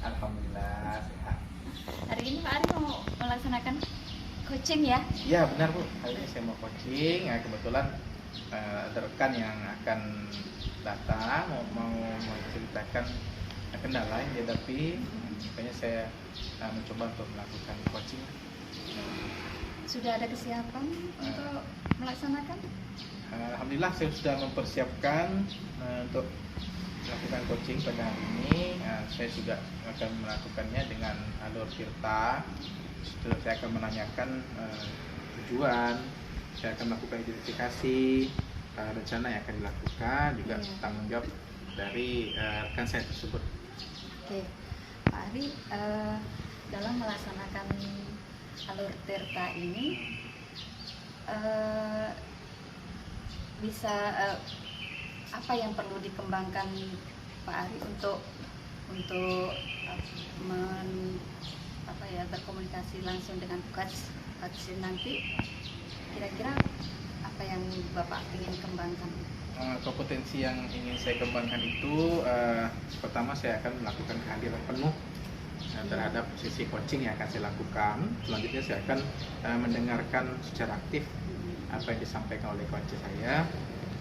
Alhamdulillah sehat. Hari ini Pak Ari mau melaksanakan coaching ya? Ya benar Bu, hari ini saya mau coaching. Ya, kebetulan ada rekan yang akan datang mau menceritakan kendala yang dihadapi. Makanya saya mencoba untuk melakukan coaching. Sudah ada kesiapan untuk melaksanakan? Alhamdulillah saya sudah mempersiapkan untuk melakukan coaching pada hari ini. Saya juga akan melakukannya dengan alur Tirta. Saya akan menanyakan tujuan, saya akan melakukan identifikasi, rencana yang akan dilakukan, juga tanggung jawab dari rekan saya tersebut. Oke, Pak Ari, dalam melaksanakan alur Tirta ini bisa apa yang perlu dikembangkan Pak Ari untuk berkomunikasi langsung dengan coach nanti, kira-kira apa yang Bapak ingin kembangkan? Kompetensi yang ingin saya kembangkan itu pertama saya akan melakukan kehadiran penuh terhadap sisi coaching yang akan saya lakukan. Selanjutnya saya akan mendengarkan secara aktif apa yang disampaikan oleh coach saya.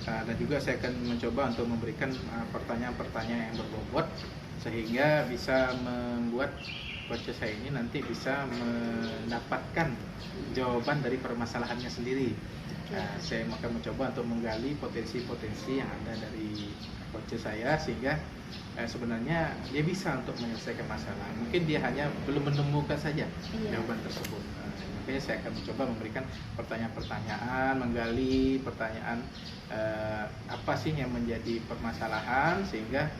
Dan juga saya akan mencoba untuk memberikan pertanyaan-pertanyaan yang berbobot sehingga bisa membuat coach saya ini nanti bisa mendapatkan jawaban dari permasalahannya sendiri. Saya akan mencoba untuk menggali potensi-potensi yang ada dari coach saya sehingga sebenarnya dia bisa untuk menyelesaikan masalah. Mungkin dia hanya belum menemukan saja jawaban tersebut. Makanya saya akan mencoba memberikan pertanyaan-pertanyaan, menggali pertanyaan apa sih yang menjadi permasalahan sehingga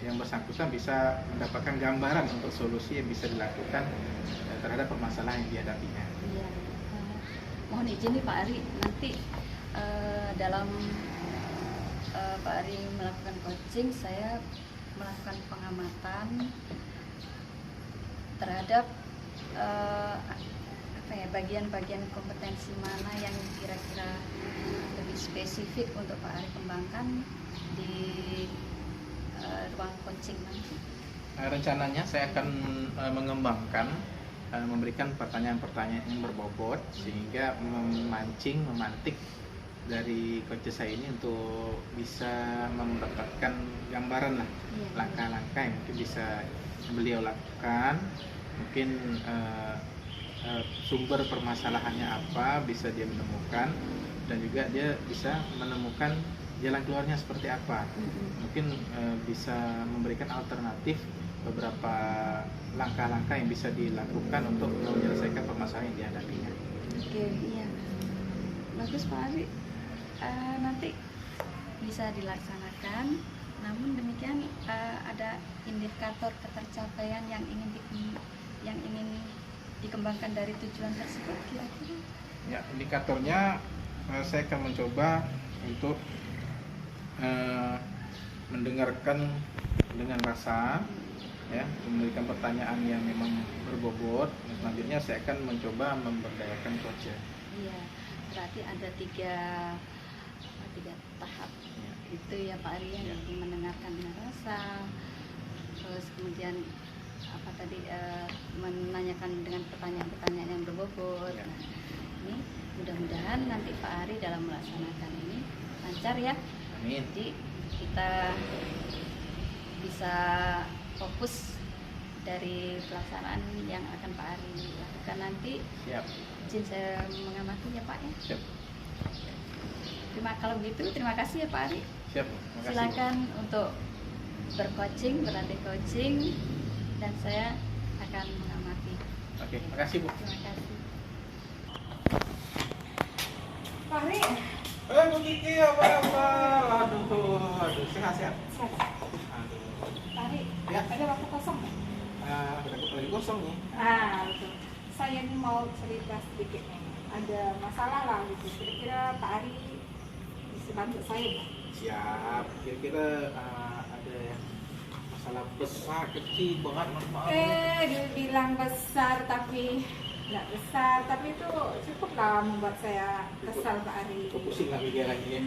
yang bersangkutan bisa mendapatkan gambaran untuk solusi yang bisa dilakukan terhadap permasalahan yang dihadapinya. Iya. Mohon izin nih Pak Ari, nanti dalam Pak Ari melakukan coaching, saya melakukan pengamatan terhadap bagian-bagian kompetensi mana yang kira-kira lebih spesifik untuk Pak Ari kembangkan di ruang coaching nanti. Rencananya saya akan mengembangkan, memberikan pertanyaan-pertanyaan yang berbobot sehingga memantik dari coach saya ini untuk bisa mendapatkan gambaran lah langkah-langkah yang mungkin bisa beliau lakukan, mungkin sumber permasalahannya apa bisa dia menemukan, dan juga dia bisa menemukan jalan keluarnya seperti apa. Mungkin bisa memberikan alternatif beberapa langkah-langkah yang bisa dilakukan untuk menyelesaikan permasalahan yang dihadapinya. Oke, iya. Bagus Pak Ari. Nanti bisa dilaksanakan. Namun demikian ada indikator ketercapaian yang ingin dikembangkan dari tujuan tersebut kira-kira? Ya, indikatornya saya akan mencoba untuk mendengarkan dengan rasa, ya, memberikan pertanyaan yang memang berbobot. Selanjutnya saya akan mencoba memberdayakan coach. Iya, berarti ada tiga tahap itu ya Pak Ari, yang mendengarkan dengan rasa, terus kemudian menanyakan dengan pertanyaan-pertanyaan yang berbobot. Nah, ini mudah-mudahan nanti Pak Ari dalam melaksanakan ini lancar ya. Amin. Jadi kita bisa fokus dari pelaksanaan yang akan Pak Ari lakukan nanti. Siap. Izin saya mengamati ya Pak ya. Siap. Kalau begitu terima kasih ya Pak Ari. Siap. Terima kasih. Silakan untuk berlatih coaching, dan saya akan mengamati. Oke, terima kasih Bu. Terima kasih. Pak Ari. Bu Kiki, apa? Aduh, sehat. Pak Ari, Ya. ada waktu kosong nggak? Lagi kosong nih. Betul. Saya nih mau cerita sedikit nih. Ada masalah lah gitu. Kira-kira Pak Ari bisa bantu saya nggak? Siap. Kira-kira ada masalah besar, kecil banget, maaf. Dia bilang besar tapi nggak besar, tapi itu cukup lah membuat saya kesal Pak Ari. Kok pusing nggak mikir lagi ya?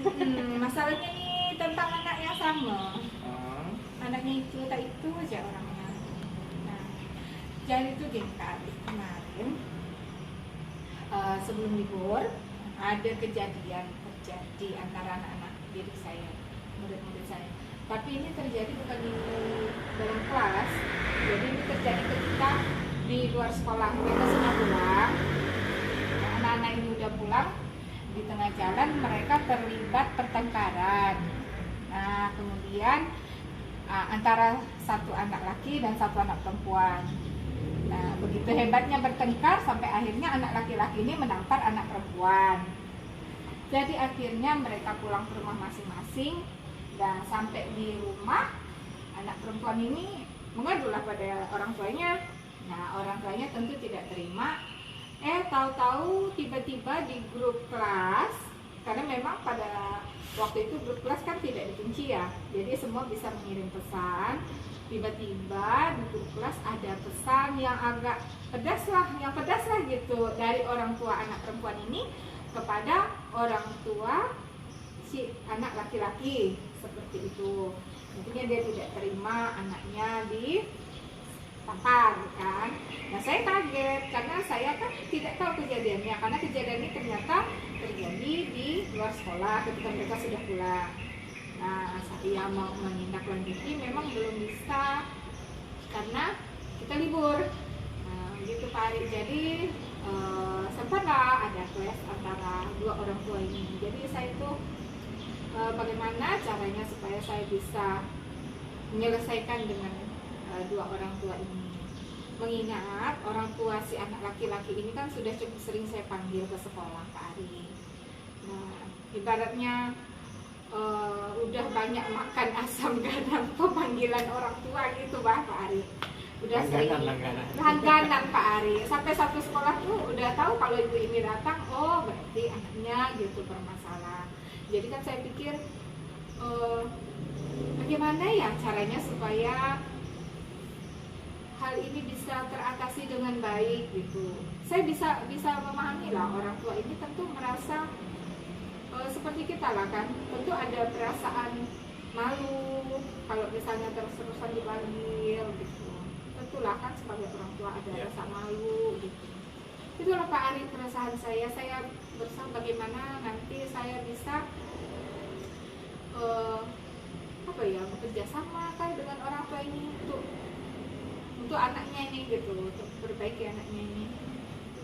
Masalahnya nih tentang anak yang sama. Hmm. Anaknya itu tak itu aja orangnya. Jadi itu gini Kak Ari, kemarin sebelum libur ada kejadian terjadi antara anak-anak didik saya, murid-murid saya. Tapi ini terjadi bukan di dalam kelas, jadi ini terjadi ketika di luar sekolah. Mereka sudah pulang, anak-anak ini udah pulang, di tengah jalan mereka terlibat pertengkaran. Nah kemudian antara satu anak laki dan satu anak perempuan. Nah begitu hebatnya bertengkar sampai akhirnya anak laki-laki ini menampar anak perempuan. Jadi akhirnya mereka pulang ke rumah masing-masing, dan sampai di rumah anak perempuan ini mengadulah pada orang tuanya. Nah orang tuanya tentu tidak terima. Tahu-tahu tiba-tiba di grup kelas, karena memang pada waktu itu grup kelas kan tidak dikunci ya, jadi semua bisa mengirim pesan. Tiba-tiba di grup kelas ada pesan yang agak pedas lah gitu, dari orang tua anak perempuan ini kepada orang tua si anak laki-laki, seperti itu. Intinya dia tidak terima anaknya ditampar kan. Nah saya kaget karena saya kan tidak tahu kejadiannya, karena kejadian ini ternyata terjadi di luar sekolah ketika mereka sudah pulang. Nah saya mau menindaklanjuti memang belum bisa karena kita libur. Nah gitu Pak Ari. Jadi sempatlah ada kelas antara dua orang tua ini. Jadi saya itu bagaimana caranya supaya saya bisa menyelesaikan dengan dua orang tua ini. Mengingat orang tua si anak laki-laki ini kan sudah cukup sering saya panggil ke sekolah Pak Ari. Nah ibaratnya udah banyak makan asam garam pemanggilan orang tua gitu Pak Ari. Udah langganan Pak Ari. Sampai satu sekolah tuh udah tahu kalau ibu ini datang, oh berarti anaknya gitu bermasalah. Jadi kan saya pikir bagaimana ya caranya supaya hal ini bisa teratasi dengan baik gitu. Saya bisa memahami lah orang tua ini tentu merasa seperti kita lah kan, tentu ada perasaan malu kalau misalnya terus-terusan dipanggil gitu. Tentulah kan sebagai orang tua ada rasa malu gitu. Itulah Pak Ari perasaan saya berusaha bagaimana nanti saya bisa bekerja sama kan dengan orang tua ini untuk anaknya ini gitu, untuk perbaiki anaknya ini.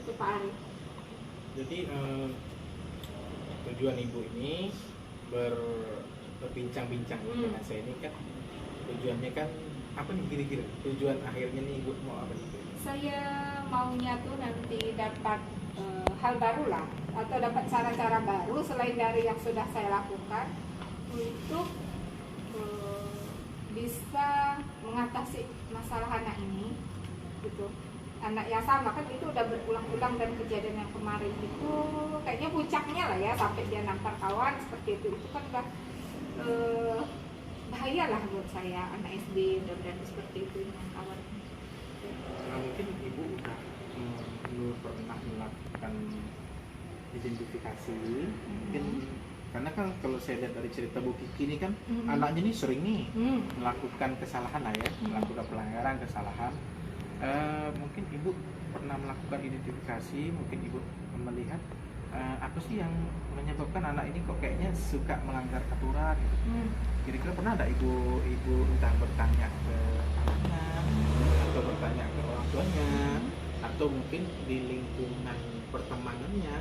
Itu Pak Ari. Jadi tujuan ibu ini berbincang-bincang dengan saya ini kan tujuannya kan apa nih kira-kira tujuan akhirnya nih ibu mau apa nih? Saya maunya tuh nanti dapat hal baru lah, atau dapat cara-cara baru selain dari yang sudah saya lakukan untuk bisa mengatasi masalah anak ini gitu. Anak yang sama kan itu udah berulang-ulang, dan kejadian yang kemarin itu kayaknya puncaknya lah ya, sampai dia nampar kawan seperti itu kan udah bahaya lah buat saya, anak SD udah berani seperti itu dengan kawan. Nah, mungkin ibu udah pernah melakukan identifikasi, mungkin karena kan kalau saya lihat dari cerita Bu Kiki ini kan anaknya ini sering nih melakukan kesalahan lah ya, melakukan pelanggaran, kesalahan. Mungkin ibu pernah melakukan identifikasi, mungkin ibu melihat apa sih yang menyebabkan anak ini kok kayaknya suka melanggar aturan gitu. Kira-kira pernah ada ibu entah bertanya ke anaknya atau bertanya ke orang tuanya, atau mungkin di lingkungan pertemanannya,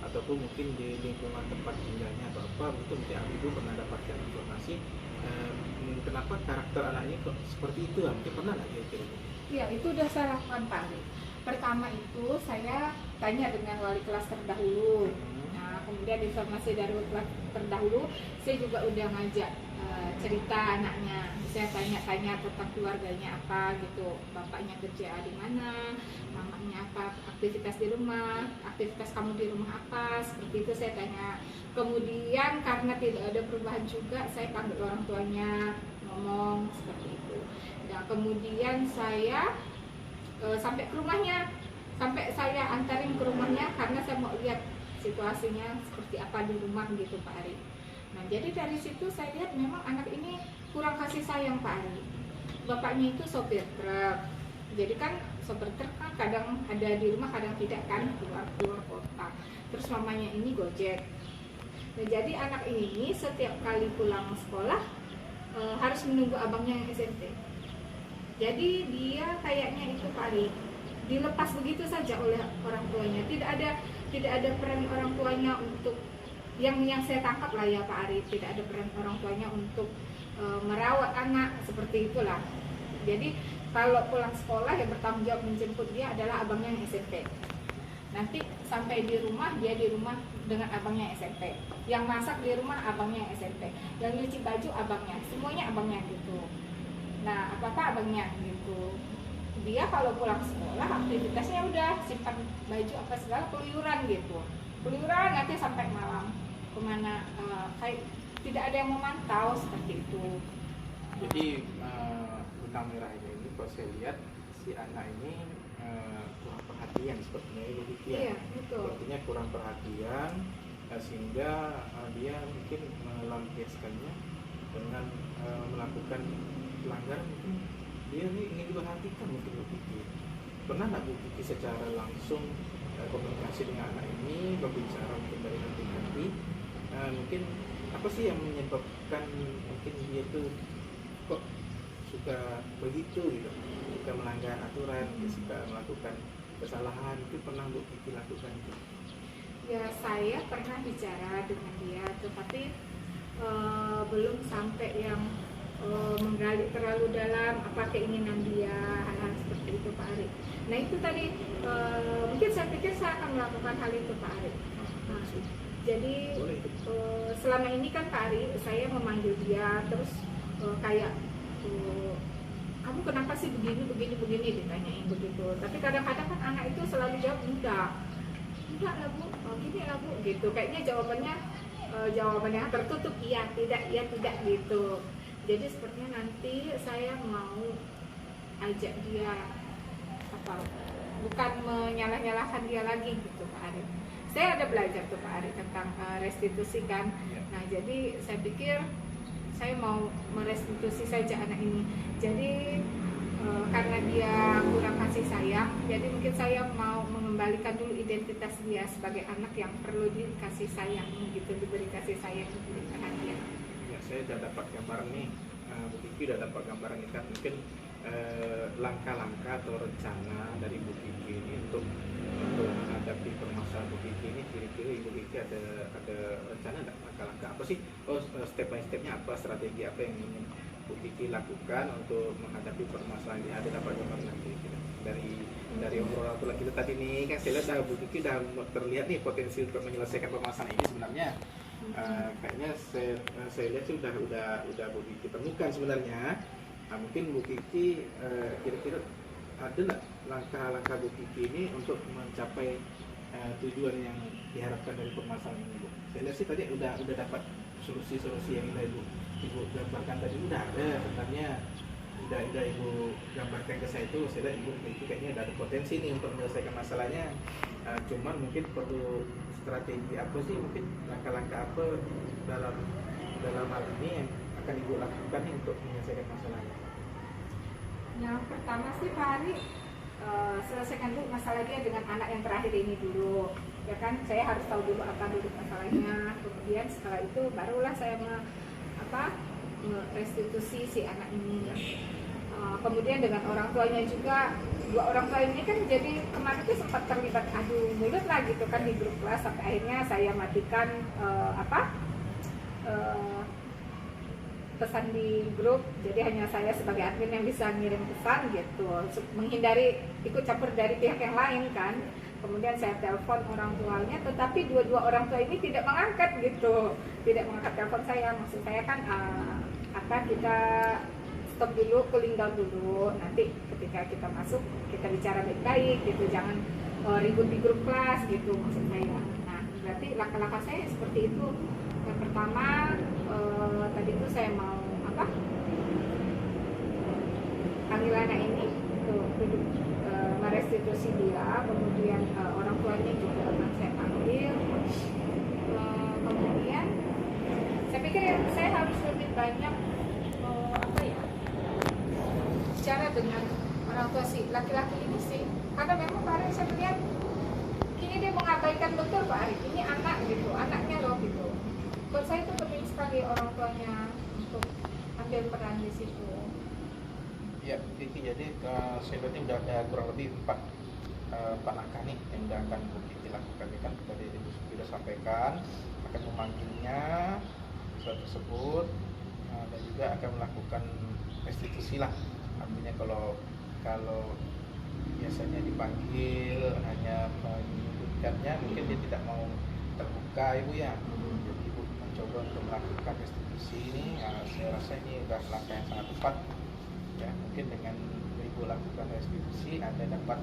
ataupun mungkin di lingkungan tempat tinggalnya atau apa gitu, mungkin ibu pernah dapatkan informasi kenapa karakter anak ini kok seperti itu, mungkin pernah nggak kira-kira? Ya itu udah saya lakukan Pak. Pertama itu saya tanya dengan wali kelas terdahulu. Nah kemudian informasi dari wali kelas terdahulu, saya juga udah ngajak cerita anaknya. Saya tanya-tanya tentang keluarganya apa gitu, bapaknya kerja di mana, mamanya apa, aktivitas di rumah, aktivitas kamu di rumah apa, seperti itu saya tanya. Kemudian karena tidak ada perubahan juga, saya panggil orang tuanya, ngomong seperti itu. Nah kemudian saya sampai ke rumahnya, sampai saya antarin ke rumahnya karena saya mau lihat situasinya seperti apa di rumah gitu Pak Ari. Nah jadi dari situ saya lihat memang anak ini kurang kasih sayang Pak Ari. Bapaknya itu sopir truk, Jadi kan sopir truk kan kadang ada di rumah, kadang tidak kan, keluar kota. Terus mamanya ini Gojek. Nah, jadi anak ini setiap kali pulang sekolah harus menunggu abangnya yang SMP. Jadi dia kayaknya itu kali dilepas begitu saja oleh orang tuanya. Tidak ada peran orang tuanya untuk yang saya tangkap lah ya Pak Ari, tidak ada peran orang tuanya untuk merawat anak seperti itulah. Jadi kalau pulang sekolah yang bertanggung jawab menjemput dia adalah abangnya yang SMP. Nanti sampai di rumah, dia di rumah dengan abangnya SMP. Yang masak di rumah abangnya yang SMP. Yang nyuci baju abangnya, semuanya abangnya gitu. Nah, apa-apa abangnya gitu. Dia kalau pulang sekolah aktivitasnya udah simpan baju apa segala, keluyuran gitu. Keluyuran nanti sampai malam kemana, kayak tidak ada yang memantau seperti itu. Jadi benang merah ini kalau saya lihat si anak ini kurang perhatian sepertinya ya begitu ya. Iya, betul. Sepertinya kurang perhatian sehingga dia mungkin melampiaskannya dengan melakukan pelanggaran. Mungkin dia ini ingin diperhatikan mungkin Bu Kiki. Pernah nggak Bu Kiki secara langsung komunikasi dengan anak ini, berbicara mungkin dari hati-hati, mungkin apa sih yang menyebabkan mungkin dia tuh kok suka begitu gitu, suka melanggar aturan, suka melakukan kesalahan, itu pernah Bu Kiki lakukan itu? Ya, saya pernah bicara dengan dia, tetapi belum sampai yang menggali terlalu dalam apa keinginan dia, hal-hal seperti itu Pak Ari. Nah itu tadi mungkin saya pikir saya akan melakukan hal itu Pak Ari. Nah, jadi selama ini kan Pak Ari saya memanggil dia terus kayak kamu kenapa sih begini ditanyain begitu. Tapi kadang-kadang kan anak itu selalu jawab enggak lah Bu, gini lah Bu gitu. Kayaknya jawabannya tertutup, iya tidak gitu. Jadi sepertinya nanti saya mau ajak dia bukan menyalah-nyalahkan dia lagi gitu Pak Ari. Saya ada belajar tuh Pak Ari tentang restitusi kan. Nah jadi saya pikir saya mau merestitusi saja anak ini. Jadi karena dia kurang kasih sayang, jadi mungkin saya mau mengembalikan dulu identitas dia sebagai anak yang perlu dikasih sayang gitu, diberi kasih sayang, diberi perhatian. Ya, saya sudah dapat gambaran nih, Bu Kiki sudah dapat gambaran nih kan, mungkin langkah-langkah atau rencana dari Bu Kiki ini untuk menghadapi permasalahan Bu Kiki ini, kira-kira Ibu Kiki ada rencana nggak, langkah-langkah apa sih? Step by stepnya apa, strategi apa yang ingin Bu Kiki lakukan untuk menghadapi permasalahan ini? Ada dapat gambaran nanti dari obrolan kita tadi nih kan, saya lihat Bu Kiki sudah terlihat nih potensi untuk menyelesaikan permasalahan ini sebenarnya. Kayaknya saya lihat sih udah Bu Kiki temukan sebenarnya. Nah, mungkin Bu Kiki kira-kira ada nggak langkah-langkah Bu Kiki ini untuk mencapai tujuan yang diharapkan dari permasalahan ini Bu? Saya lihat sih tadi udah dapat solusi-solusi yang Ibu gambarkan tadi, udah ada sebenarnya, udah Ibu gambarkan ke saya itu. Saya lihat Ibu Kiki kayaknya ada potensi nih untuk menyelesaikan masalahnya. Cuman mungkin perlu strategi apa sih, mungkin langkah-langkah apa dalam hal ini yang akan Ibu lakukan untuk menyelesaikan masalahnya? Yang pertama sih Pak Ari, selesaikan dulu masalah dia dengan anak yang terakhir ini dulu, ya kan. Saya harus tahu dulu apa dulu masalahnya, kemudian setelah itu barulah saya restitusi si anak ini. Kemudian dengan orang tuanya juga, dua orang tua ini kan jadi kemarin itu sempat terlibat adu mulut lah gitu kan di grup kelas, sampai akhirnya saya matikan pesan di grup, jadi hanya saya sebagai admin yang bisa ngirim pesan gitu, menghindari ikut campur dari pihak yang lain kan. Kemudian saya telepon orang tuanya, tetapi dua orang tua ini tidak mengangkat gitu, tidak mengangkat telepon saya. Maksud saya kan kita stop dulu, cooling down dulu, nanti ketika kita masuk kita bicara baik-baik gitu, jangan ribut di grup kelas gitu maksud saya. Nah berarti langkah-langkah saya seperti itu. Yang pertama tadi itu saya mau panggil anak ini tuh duduk, merestitusi dia, kemudian orang tuanya juga akan saya panggil. Kemudian saya pikir saya harus lebih banyak bicara dengan orang tua si laki-laki ini sih, karena memang Pak Ari saya melihat kini dia mengabaikan betul Pak Ari, ini anak gitu, anaknya loh gitu. Buat saya itu penting sekali orang tuanya untuk ambil peran di situ. Ya, jadi saya berarti udah ada kurang lebih 4 langkah nih yang udah akan kita lakukan. Ya kan tadi Ibu sudah sampaikan akan memanggilnya siswa tersebut dan juga akan melakukan restitusi lah. Artinya kalau biasanya dipanggil hanya menyebutkannya, mungkin dia tidak mau terbuka Ibu ya. Jadi Ibu mencoba untuk melakukan restitusi ini, saya rasa ini udah langkah yang sangat tepat. Ya, mungkin dengan Ibu lakukan restitusi Anda dapat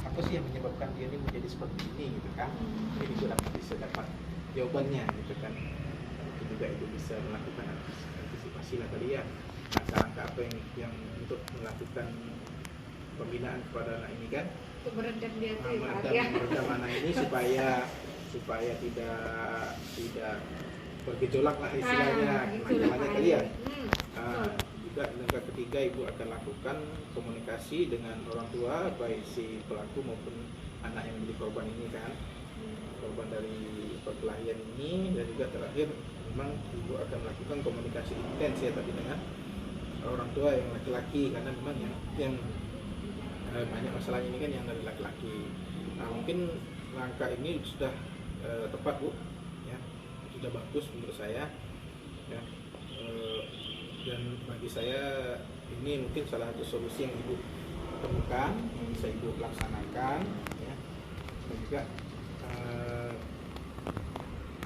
apa sih yang menyebabkan dia ini menjadi seperti ini gitu kan. Mungkin Ibu bisa dapat jawabannya gitu kan. Mungkin juga Ibu bisa melakukan antisipasi lah tadi ya, langkah-langkah apa yang untuk melakukan pembinaan kepada anak ini kan, Untuk meredam dia tuh ya. meredam anak ini supaya tidak bergejolak lah istilahnya, macam-macam tadi ya. Juga langkah ketiga Ibu akan lakukan komunikasi dengan orang tua, baik si pelaku maupun anak yang menjadi korban ini kan, korban dari perkelahian ini. Dan juga terakhir memang Ibu akan melakukan komunikasi intens ya tadi dengan orang tua yang laki-laki, karena memang yang banyak masalah ini kan yang dari laki-laki. Nah, mungkin langkah ini sudah tepat Bu ya, sudah bagus menurut saya ya. Dan bagi saya ini mungkin salah satu solusi yang Ibu temukan, yang bisa Ibu laksanakan ya. Dan juga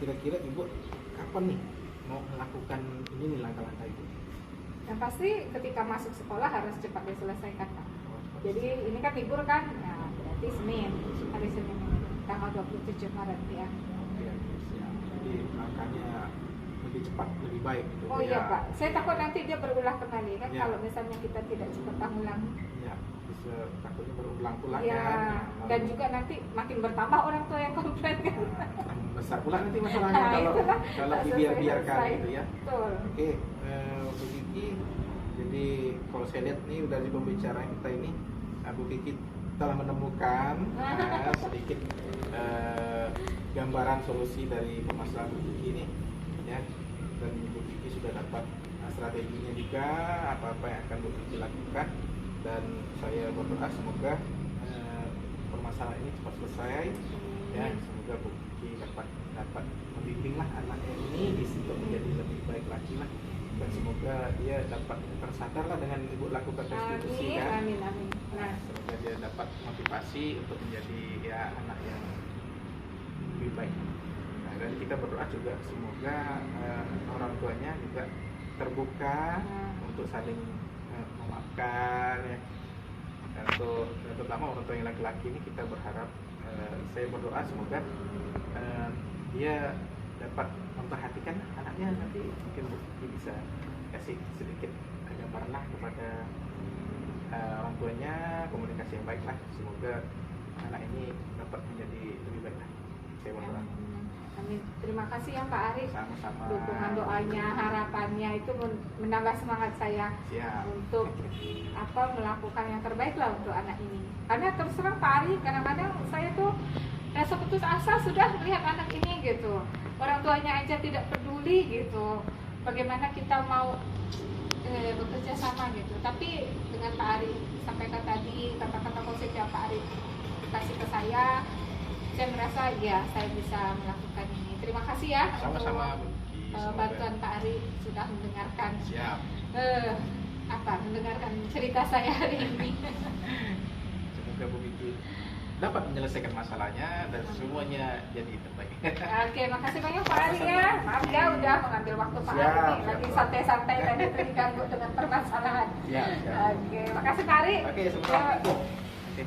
kira-kira Ibu kapan nih mau melakukan ini nih langkah-langkah Ibu? Yang pasti ketika masuk sekolah harus cepat diselesaikan Pak. Jadi ini kan libur kan, nah berarti Senin, hari Senin tanggal 27 Maret ya. Ya, jadi langkahnya lebih cepat, lebih baik gitu. Oh iya Pak, saya takut nanti dia berulang kembali kan Ya. kalau misalnya kita tidak cepat tanggulangi. Ya, bisa takutnya berulang pula Ya, kan. dan juga nanti makin bertambah orang tua yang komplain kan. Besar pula nanti masalahnya Nah, kalau itulah, kalau tak dibiarkan selesai. gitu ya. Betul. Oke, Bu Kiki, jadi kalau saya lihat nih dari pembicaraan kita ini, Bu Kiki telah menemukan sedikit gambaran solusi dari permasalahan Bu Kiki ini ya. Dan Bu Kiki sudah dapat strateginya juga, apa-apa yang akan Bu Kiki lakukan. Dan saya berdoa semoga permasalahan ini cepat selesai ya. Semoga Bu Kiki dapat membimbinglah anaknya ini untuk menjadi lebih baik lagi lah. Dan semoga dia dapat tersadarlah dengan Ibu lakukan restitusi kan. Amin. Nah, semoga dia dapat motivasi untuk menjadi ya anak yang lebih baik. Nah, dan kita berdoa juga semoga orang tuanya juga terbuka untuk saling memaafkan ya. Dan terutama orang tua yang laki-laki ini kita berharap, saya berdoa semoga dia dapat memperhatikan anaknya. Nanti mungkin bisa kasih sedikit gambaran lah kepada orang tuanya, komunikasi yang baik lah. Semoga anak ini dapat menjadi lebih baik lah. Saya berdoa. Amin. Terima kasih ya Pak Ari. Sama-sama. Dukungan doanya, harapannya itu menambah semangat saya Siap. untuk melakukan yang terbaik lah untuk anak ini. Karena terus terang Pak Ari, kadang-kadang saya tuh rasa putus asa sudah melihat anak ini gitu. Orang tuanya aja tidak peduli gitu. Bagaimana kita mau bekerja sama gitu. Tapi dengan Pak Ari sampaikan tadi kata-kata positif Pak Ari kasih ke saya merasa ya saya bisa melakukan ini. Terima kasih ya Sama-sama Bu untuk Kiki. bantuan Pak Ari sudah mendengarkan Siap. mendengarkan cerita saya hari ini. Semoga Bu Kiki dapat menyelesaikan masalahnya dan semuanya jadi terbaik. Oke, makasih banyak Pak Ari ya. Maaf ya udah mengambil waktu Pak Ari Siap, nih. siap. Lagi santai-santai tadi terganggu dengan permasalahan. Siap. Oke, makasih Pak Ari. Oke, Ya. semoga. Oke.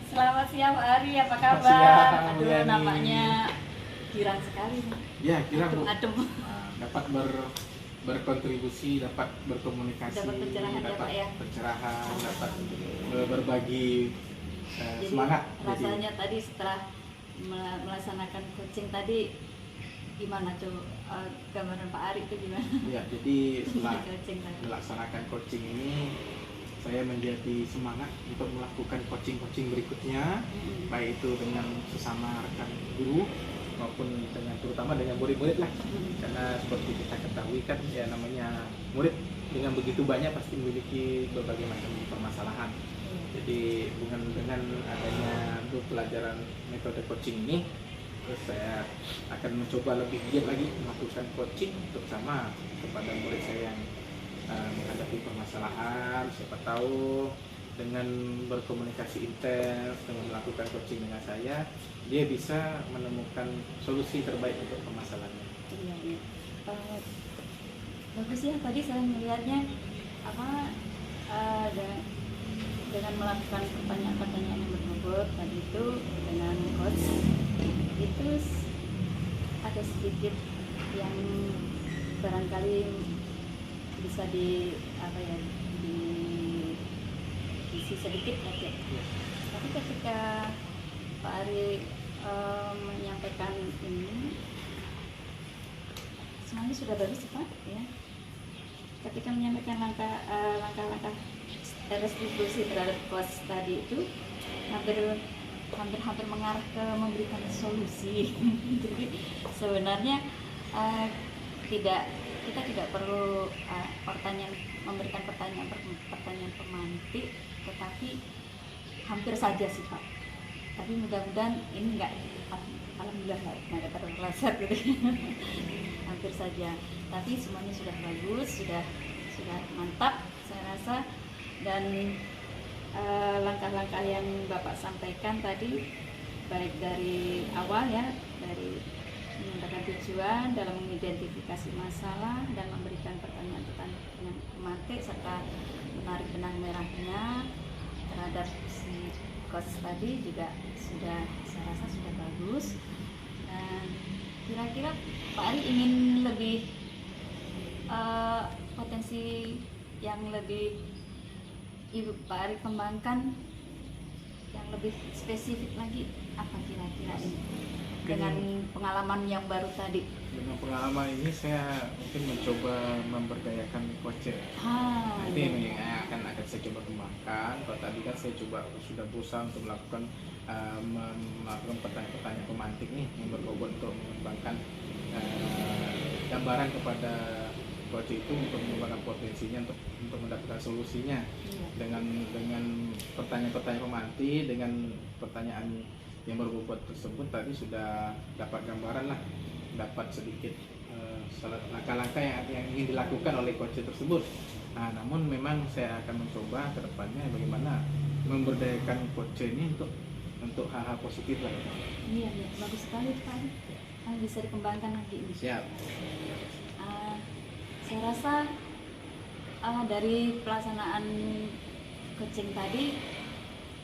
Selamat siang Pak Ari, apa kabar? Siang, Aduh, Bu Yani. nampaknya girang sekali nih. Ya, kira Bu. Adem. Dapat berkontribusi, dapat berkomunikasi, Dapat pencerahan ya, Pak, ya? pencerahan, dapat berbagi Jadi semangat. rasanya tadi setelah melaksanakan coaching tadi gimana coba gambaran Pak Ari itu gimana? Ya, jadi setelah Coaching tadi. melaksanakan coaching ini, saya menjadi semangat untuk melakukan coaching-coaching berikutnya, baik itu dengan sesama rekan guru maupun dengan terutama dengan murid-murid lah. Karena seperti kita ketahui kan ya namanya murid dengan begitu banyak pasti memiliki berbagai macam permasalahan. Jadi dengan adanya pelajaran metode coaching ini, terus saya akan mencoba lebih giat lagi melakukan coaching terutama kepada murid saya yang menghadapi permasalahan. Siapa tahu dengan berkomunikasi intens, dengan melakukan coaching dengan saya, dia bisa menemukan solusi terbaik untuk permasalahannya. Iya, iya. Bagus ya, tadi saya melihatnya dengan melakukan pertanyaan-pertanyaan yang berbobot tadi itu dengan coach itu ada sedikit yang barangkali bisa diisi sedikit aja. Tapi ketika Pak Ari menyampaikan ini semuanya sudah bagus Pak ya. Ketika menyampaikan langkah-langkah restitusi terhadap cost tadi itu hampir mengarah ke memberikan solusi. Jadi sebenarnya kita tidak perlu memberikan pertanyaan pemantik, tetapi hampir saja sih Pak. Tapi mudah-mudahan ini alhamdulillah nggak terpeleset gitu. Hampir saja. Tapi semuanya sudah bagus, sudah mantap saya rasa. Dan langkah-langkah yang Bapak sampaikan tadi baik dari awal ya, dari menentukan tujuan dalam mengidentifikasi masalah dan memberikan pertanyaan-pertanyaan pemantik serta menarik benang merahnya terhadap si coach tadi juga saya rasa sudah bagus. Dan kira-kira Pak Ari ingin lebih potensi yang lebih Ibu Pak Ari kembangkan yang lebih spesifik lagi apa kira-kira ini dengan pengalaman yang baru tadi? Dengan pengalaman ini saya mungkin mencoba memberdayakan coach. Ini yang akan saya coba kembangkan. Kalau tadi kan saya sudah berusaha untuk melakukan pertanyaan-pertanyaan pemantik nih yang berbobot untuk mengembangkan gambaran kepada coach itu untuk mengembangkan potensinya untuk mendapatkan solusinya. Dengan pertanyaan-pertanyaan pemantik, dengan pertanyaan yang berbobot tersebut tadi sudah dapat gambaran lah, dapat sedikit langkah-langkah yang ingin dilakukan oleh coach tersebut. Nah, namun memang saya akan mencoba ke depannya bagaimana memberdayakan coach ini untuk hal-hal positif lah. Iya, bagus sekali Pak. Bisa dikembangkan lagi ini. Siap. Saya rasa dari pelaksanaan coaching tadi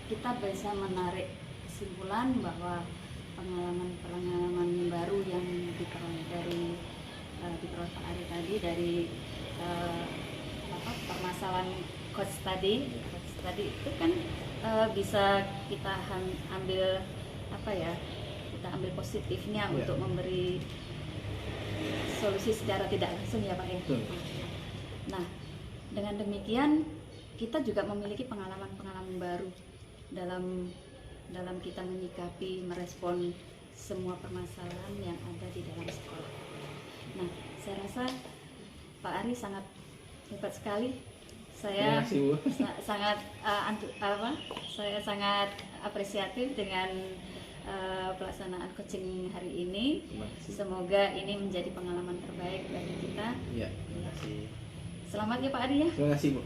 kita bisa menarik kesimpulan bahwa pengalaman baru yang diperoleh Pak Ari tadi dari permasalahan coach tadi itu kan bisa kita ambil positifnya untuk memberi solusi secara tidak langsung ya Pak ya. Nah, dengan demikian kita juga memiliki pengalaman-pengalaman baru dalam kita menyikapi, merespon semua permasalahan yang ada di dalam sekolah. Nah, saya rasa Pak Ari sangat hebat sekali. Saya sangat apresiatif dengan pelaksanaan coaching hari ini. Semoga ini menjadi pengalaman terbaik bagi kita. Iya, terima kasih. Selamat ya Pak Ari ya. Terima kasih Bu.